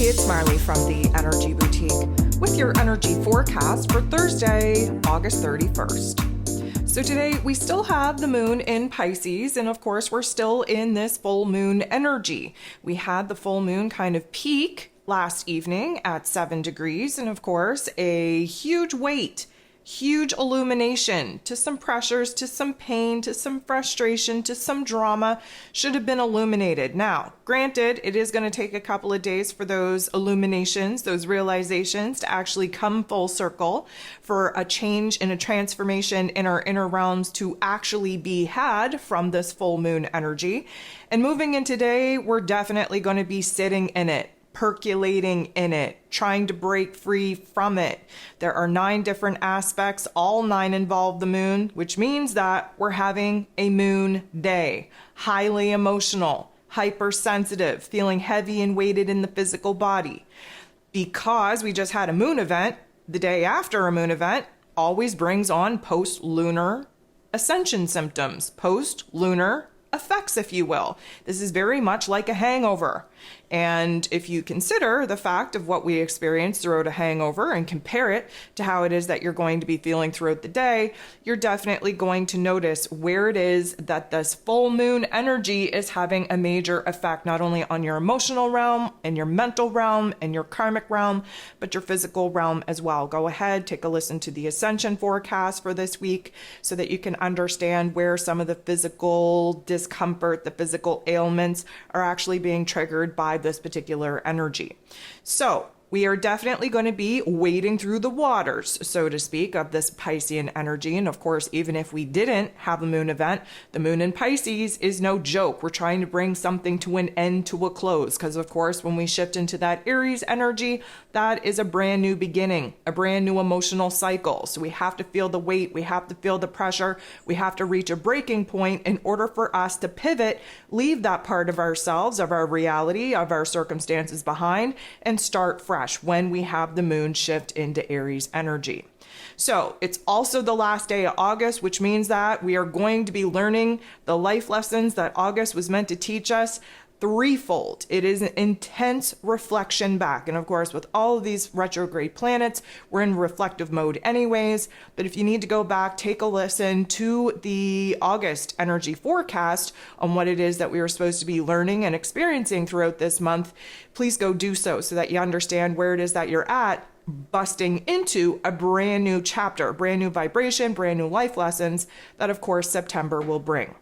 it's Marley from the Energy Boutique with your energy forecast for Thursday, August 31st. So today we still have the moon in Pisces, and of course we're still in this full moon energy. We had the full moon kind of peak last evening at 7 degrees, and of course a huge weight, huge illumination to some pressures, to some pain, to some frustration, to some drama should have been illuminated. Now, granted, it is going to take a couple of days for those illuminations, those realizations to actually come full circle, for a change and a transformation in our inner realms to actually be had from this full moon energy. And moving in today, we're definitely going to be sitting in it, percolating in it, trying to break free from it. There are 9 different aspects. All 9 involve the moon, which means that we're having a moon day. Highly emotional, hypersensitive, feeling heavy and weighted in the physical body. Because we just had a moon event, the day after a moon event always brings on post-lunar ascension symptoms, post-lunar effects, if you will. This is very much like a hangover. And if you consider the fact of what we experience throughout a hangover and compare it to how it is that you're going to be feeling throughout the day, you're definitely going to notice where it is that this full moon energy is having a major effect, not only on your emotional realm and your mental realm and your karmic realm, but your physical realm as well. Go ahead, take a listen to the ascension forecast for this week so that you can understand where some of the physical discomfort, the physical ailments are actually being triggered by this particular energy. So we are definitely going to be wading through the waters, so to speak, of this Piscean energy. And of course, even if we didn't have a moon event, the moon in Pisces is no joke. We're trying to bring something to an end, to a close, because of course, when we shift into that Aries energy, that is a brand new beginning, a brand new emotional cycle. So we have to feel the weight, we have to feel the pressure, we have to reach a breaking point in order for us to pivot, leave that part of ourselves, of our reality, of our circumstances behind, and start fresh when we have the moon shift into Aries energy. So it's also the last day of August, which means that we are going to be learning the life lessons that August was meant to teach us threefold. It is an intense reflection back. And of course, with all of these retrograde planets, we're in reflective mode anyways. But if you need to go back, take a listen to the August energy forecast on what it is that we were supposed to be learning and experiencing throughout this month. Please go do so that you understand where it is that you're at, busting into a brand new chapter, brand new vibration, brand new life lessons that of course September will bring.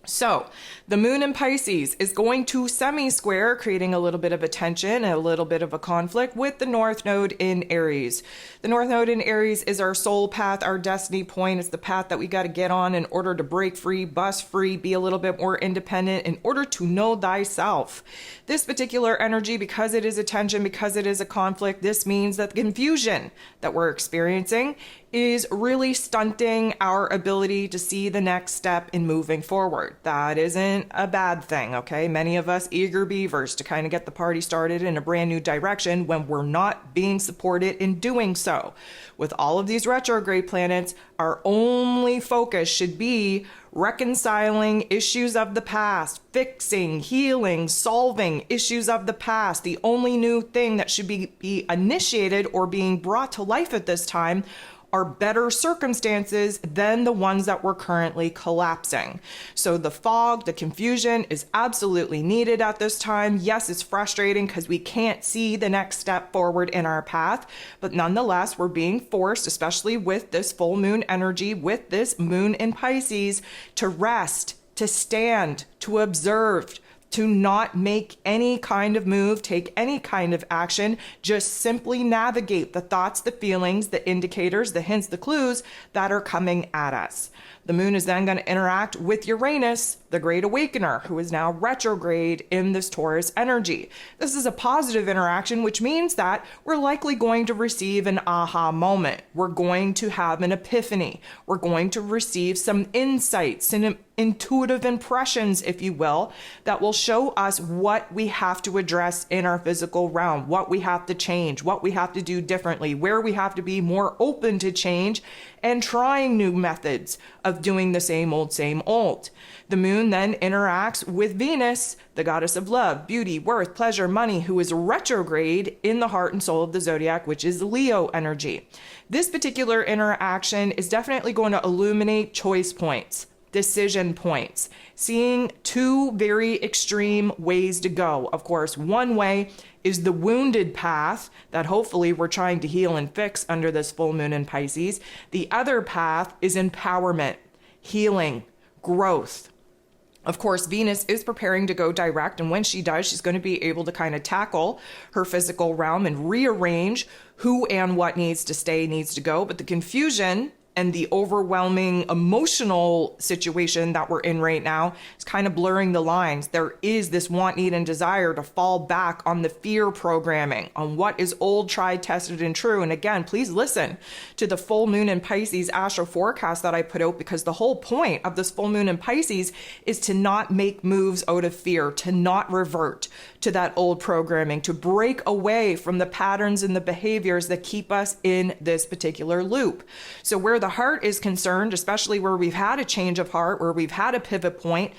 So the moon in Pisces is going to semi-square, creating a little bit of a tension and a little bit of a conflict with the North Node in Aries. The North Node in Aries is our soul path, our destiny point. It's the path that we got to get on in order to break free, bust free, be a little bit more independent in order to know thyself. This particular energy, because it is a tension, because it is a conflict, this means that the confusion that we're experiencing is really stunting our ability to see the next step in moving forward. That isn't a bad thing, okay? Many of us eager beavers to kind of get the party started in a brand new direction when we're not being supported in doing so. With all of these retrograde planets, our only focus should be reconciling issues of the past, fixing, healing, solving issues of the past. The only new thing that should be initiated or being brought to life at this time are better circumstances than the ones that we're currently collapsing. So the fog, the confusion is absolutely needed at this time. Yes, it's frustrating because we can't see the next step forward in our path, but nonetheless, we're being forced, especially with this full moon energy, with this moon in Pisces, to rest, to stand, to observe, to not make any kind of move, take any kind of action, just simply navigate the thoughts, the feelings, the indicators, the hints, the clues that are coming at us. The moon is then going to interact with Uranus, the Great Awakener, who is now retrograde in this Taurus energy. This is a positive interaction, which means that we're likely going to receive an aha moment. We're going to have an epiphany. We're going to receive some insights and intuitive impressions, if you will, that will show us what we have to address in our physical realm, what we have to change, what we have to do differently, where we have to be more open to change, and trying new methods of doing the same old, same old. The moon then interacts with Venus, the goddess of love, beauty, worth, pleasure, money, who is retrograde in the heart and soul of the zodiac, which is Leo energy. This particular interaction is definitely going to illuminate choice points, decision points, seeing two very extreme ways to go. Of course, one way is the wounded path that hopefully we're trying to heal and fix under this full moon in Pisces. The other path is empowerment, healing, growth. Of course, Venus is preparing to go direct, and when she does, she's going to be able to kind of tackle her physical realm and rearrange who and what needs to stay, needs to go. But the confusion and the overwhelming emotional situation that we're in right now is kind of blurring the lines. There is this want, need, and desire to fall back on the fear programming, on what is old, tried, tested, and true. And again, please listen to the full moon in Pisces astro forecast that I put out, because the whole point of this full moon in Pisces is to not make moves out of fear, to not revert to that old programming, to break away from the patterns and the behaviors that keep us in this particular loop. So where the heart is concerned, especially where we've had a change of heart, where we've had a pivot point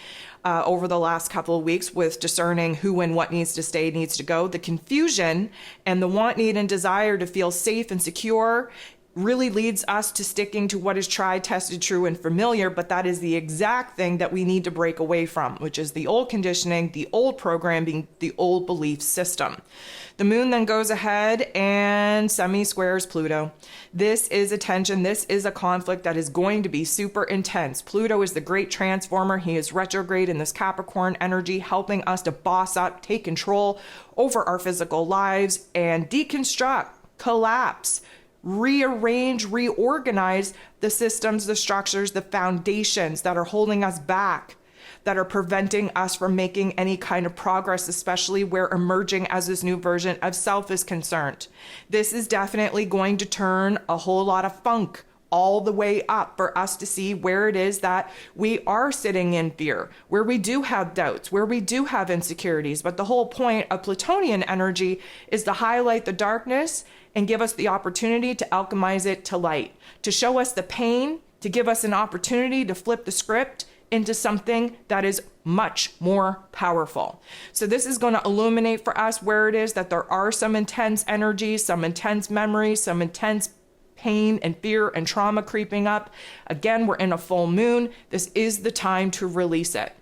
over the last couple of weeks with discerning who and what needs to stay, needs to go, the confusion and the want, need, and desire to feel safe and secure really leads us to sticking to what is tried, tested, true, and familiar. But that is the exact thing that we need to break away from, which is the old conditioning, the old programming, the old belief system. The moon then goes ahead and semi-squares Pluto. This is a tension. This is a conflict that is going to be super intense. Pluto is the great transformer. He is retrograde in this Capricorn energy, helping us to boss up, take control over our physical lives, and deconstruct, collapse, rearrange, reorganize the systems, the structures, the foundations that are holding us back, that are preventing us from making any kind of progress, especially where emerging as this new version of self is concerned. This is definitely going to turn a whole lot of funk all the way up for us to see where it is that we are sitting in fear, where we do have doubts, where we do have insecurities. But the whole point of Plutonian energy is to highlight the darkness and give us the opportunity to alchemize it to light, to show us the pain, to give us an opportunity to flip the script into something that is much more powerful. So this is going to illuminate for us where it is that there are some intense energies, some intense memories, some intense pain and fear and trauma creeping up. Again, we're in a full moon. This is the time to release it.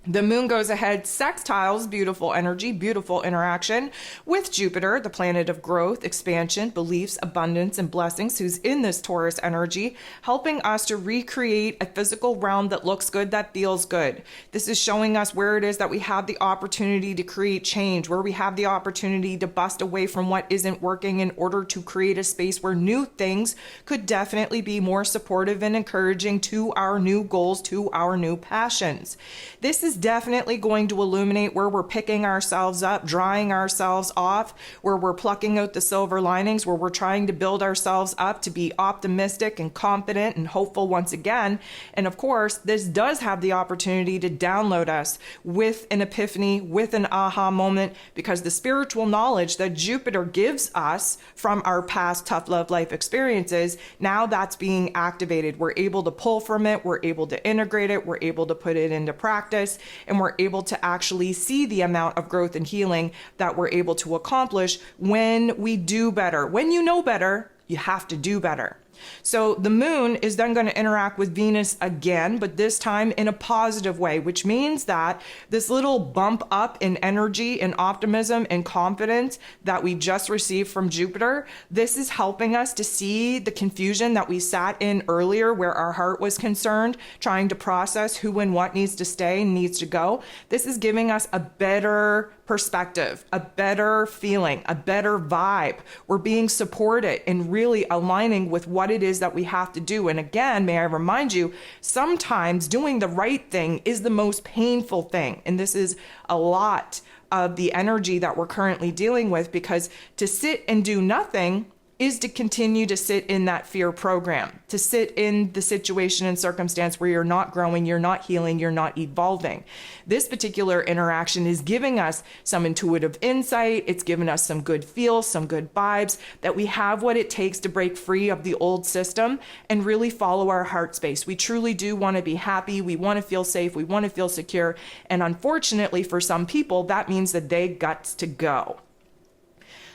The moon goes ahead, sextiles, beautiful energy, beautiful interaction with Jupiter, the planet of growth, expansion, beliefs, abundance, and blessings, who's in this Taurus energy, helping us to recreate a physical realm that looks good, that feels good. This is showing us where it is that we have the opportunity to create change, where we have the opportunity to bust away from what isn't working in order to create a space where new things could definitely be more supportive and encouraging to our new goals, to our new passions. This is definitely going to illuminate where we're picking ourselves up, drying ourselves off, where we're plucking out the silver linings, where we're trying to build ourselves up to be optimistic and confident and hopeful once again. And of course, this does have the opportunity to download us with an epiphany, with an aha moment, because the spiritual knowledge that Jupiter gives us from our past tough love life experiences, now that's being activated. We're able to pull from it, we're able to integrate it, we're able to put it into practice, and we're able to actually see the amount of growth and healing that we're able to accomplish when we do better. When you know better, you have to do better. So the moon is then going to interact with Venus again, but this time in a positive way, which means that this little bump up in energy and optimism and confidence that we just received from Jupiter, this is helping us to see the confusion that we sat in earlier, where our heart was concerned, trying to process who and what needs to stay and needs to go. This is giving us a better perspective, a better feeling, a better vibe. We're being supported and really aligning with what it is that we have to do. And again, may I remind you, sometimes doing the right thing is the most painful thing. And this is a lot of the energy that we're currently dealing with, because to sit and do nothing is to continue to sit in that fear program, to sit in the situation and circumstance where you're not growing, you're not healing, you're not evolving. This particular interaction is giving us some intuitive insight. It's given us some good feels, some good vibes, that we have what it takes to break free of the old system and really follow our heart space. We truly do want to be happy. We want to feel safe. We want to feel secure. And unfortunately, for some people, that means that they got to go.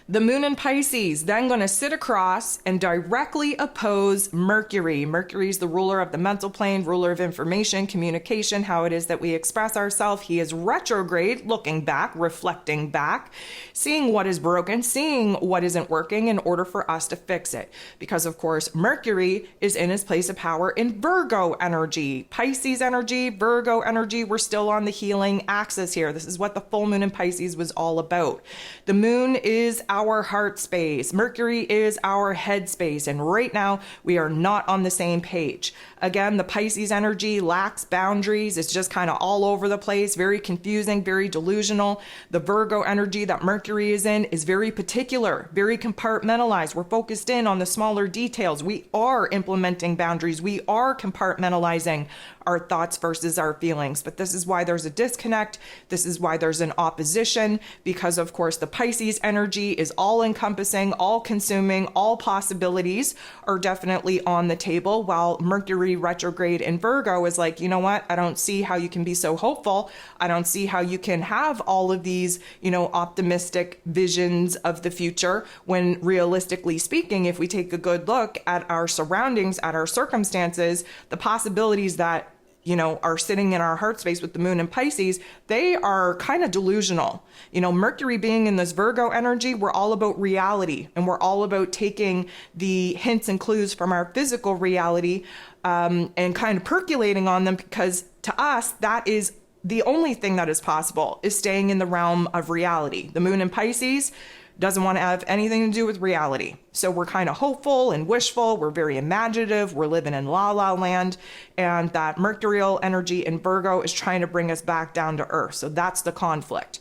The moon in Pisces then going to sit across and directly oppose Mercury. Mercury is the ruler of the mental plane, ruler of information, communication, how it is that we express ourselves. He is retrograde, looking back, reflecting back, seeing what is broken, seeing what isn't working in order for us to fix it. Because, of course, Mercury is in his place of power in Virgo energy. Pisces energy, Virgo energy, we're still on the healing axis here. This is what the full moon in Pisces was all about. The moon is our heart space. Mercury is our head space. And right now we are not on the same page. Again, the Pisces energy lacks boundaries. It's just kind of all over the place, very confusing, very delusional. The Virgo energy that Mercury is in is very particular, very compartmentalized. We're focused in on the smaller details. We are implementing boundaries. We are compartmentalizing our thoughts versus our feelings. But this is why there's a disconnect. This is why there's an opposition, because of course the Pisces energy is all encompassing, all consuming, all possibilities are definitely on the table, while Mercury retrograde in Virgo is like, you know what? I don't see how you can be so hopeful. I don't see how you can have all of these, optimistic visions of the future, when realistically speaking, if we take a good look at our surroundings, at our circumstances, the possibilities that are sitting in our heart space with the moon in Pisces, they are kind of delusional. Mercury being in this Virgo energy, we're all about reality, and we're all about taking the hints and clues from our physical reality and kind of percolating on them, because to us, that is the only thing that is possible, is staying in the realm of reality. The moon in Pisces doesn't want to have anything to do with reality. So we're kind of hopeful and wishful. We're very imaginative. We're living in la la land. And that mercurial energy in Virgo is trying to bring us back down to earth. So that's the conflict.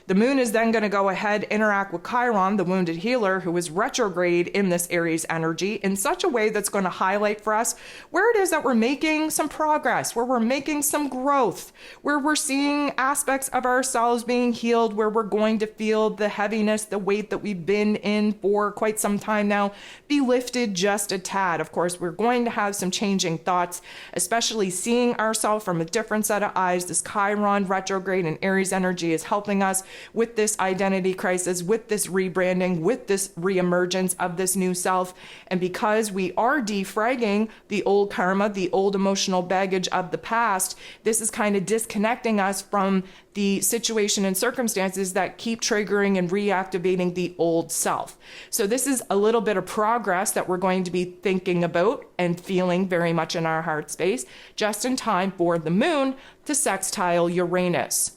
The moon is then going to go ahead, interact with Chiron, the wounded healer, who is retrograde in this Aries energy, in such a way that's going to highlight for us where it is that we're making some progress, where we're making some growth, where we're seeing aspects of ourselves being healed, where we're going to feel the heaviness, the weight that we've been in for quite some time now, be lifted just a tad. Of course, we're going to have some changing thoughts, especially seeing ourselves from a different set of eyes. This Chiron retrograde in Aries energy is helping us with this identity crisis, with this rebranding, with this reemergence of this new self. And because we are defragging the old karma, the old emotional baggage of the past, this is kind of disconnecting us from the situation and circumstances that keep triggering and reactivating the old self. So this is a little bit of progress that we're going to be thinking about and feeling very much in our heart space, just in time for the moon to sextile Uranus.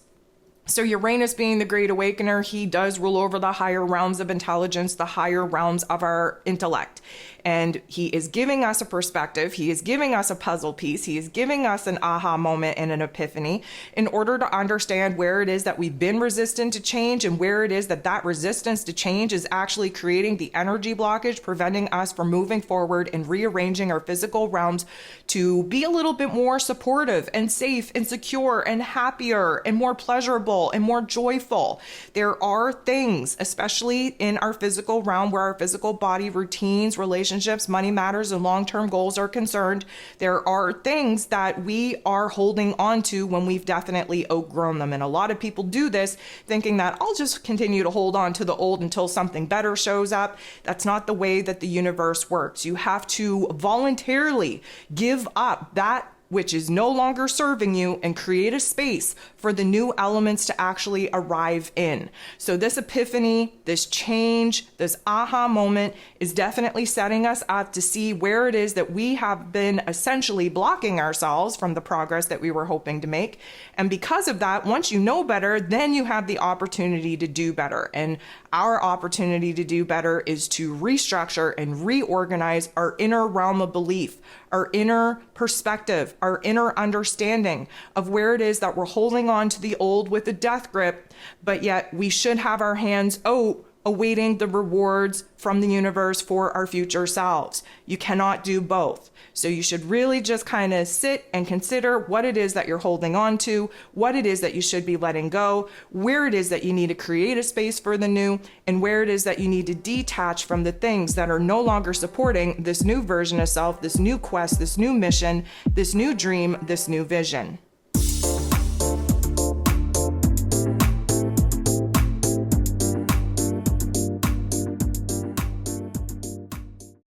So Uranus being the great awakener, he does rule over the higher realms of intelligence, the higher realms of our intellect. And he is giving us a perspective. He is giving us a puzzle piece. He is giving us an aha moment and an epiphany in order to understand where it is that we've been resistant to change, and where it is that that resistance to change is actually creating the energy blockage, preventing us from moving forward and rearranging our physical realms to be a little bit more supportive and safe and secure and happier and more pleasurable and more joyful. There are things, especially in our physical realm, where our physical body routines, relationships, money matters, and long-term goals are concerned. There are things that we are holding on to when we've definitely outgrown them. And a lot of people do this thinking that I'll just continue to hold on to the old until something better shows up. That's not the way that the universe works. You have to voluntarily give up that which is no longer serving you and create a space for the new elements to actually arrive in. So this epiphany, this change, this aha moment is definitely setting us up to see where it is that we have been essentially blocking ourselves from the progress that we were hoping to make. And because of that, once you know better, then you have the opportunity to do better. And our opportunity to do better is to restructure and reorganize our inner realm of belief, our inner perspective, our inner understanding of where it is that we're holding on to the old with a death grip, but yet we should have our hands out awaiting the rewards from the universe for our future selves. You cannot do both. So you should really just kind of sit and consider what it is that you're holding on to, what it is that you should be letting go, where it is that you need to create a space for the new, and where it is that you need to detach from the things that are no longer supporting this new version of self, this new quest, this new mission, this new dream, this new vision.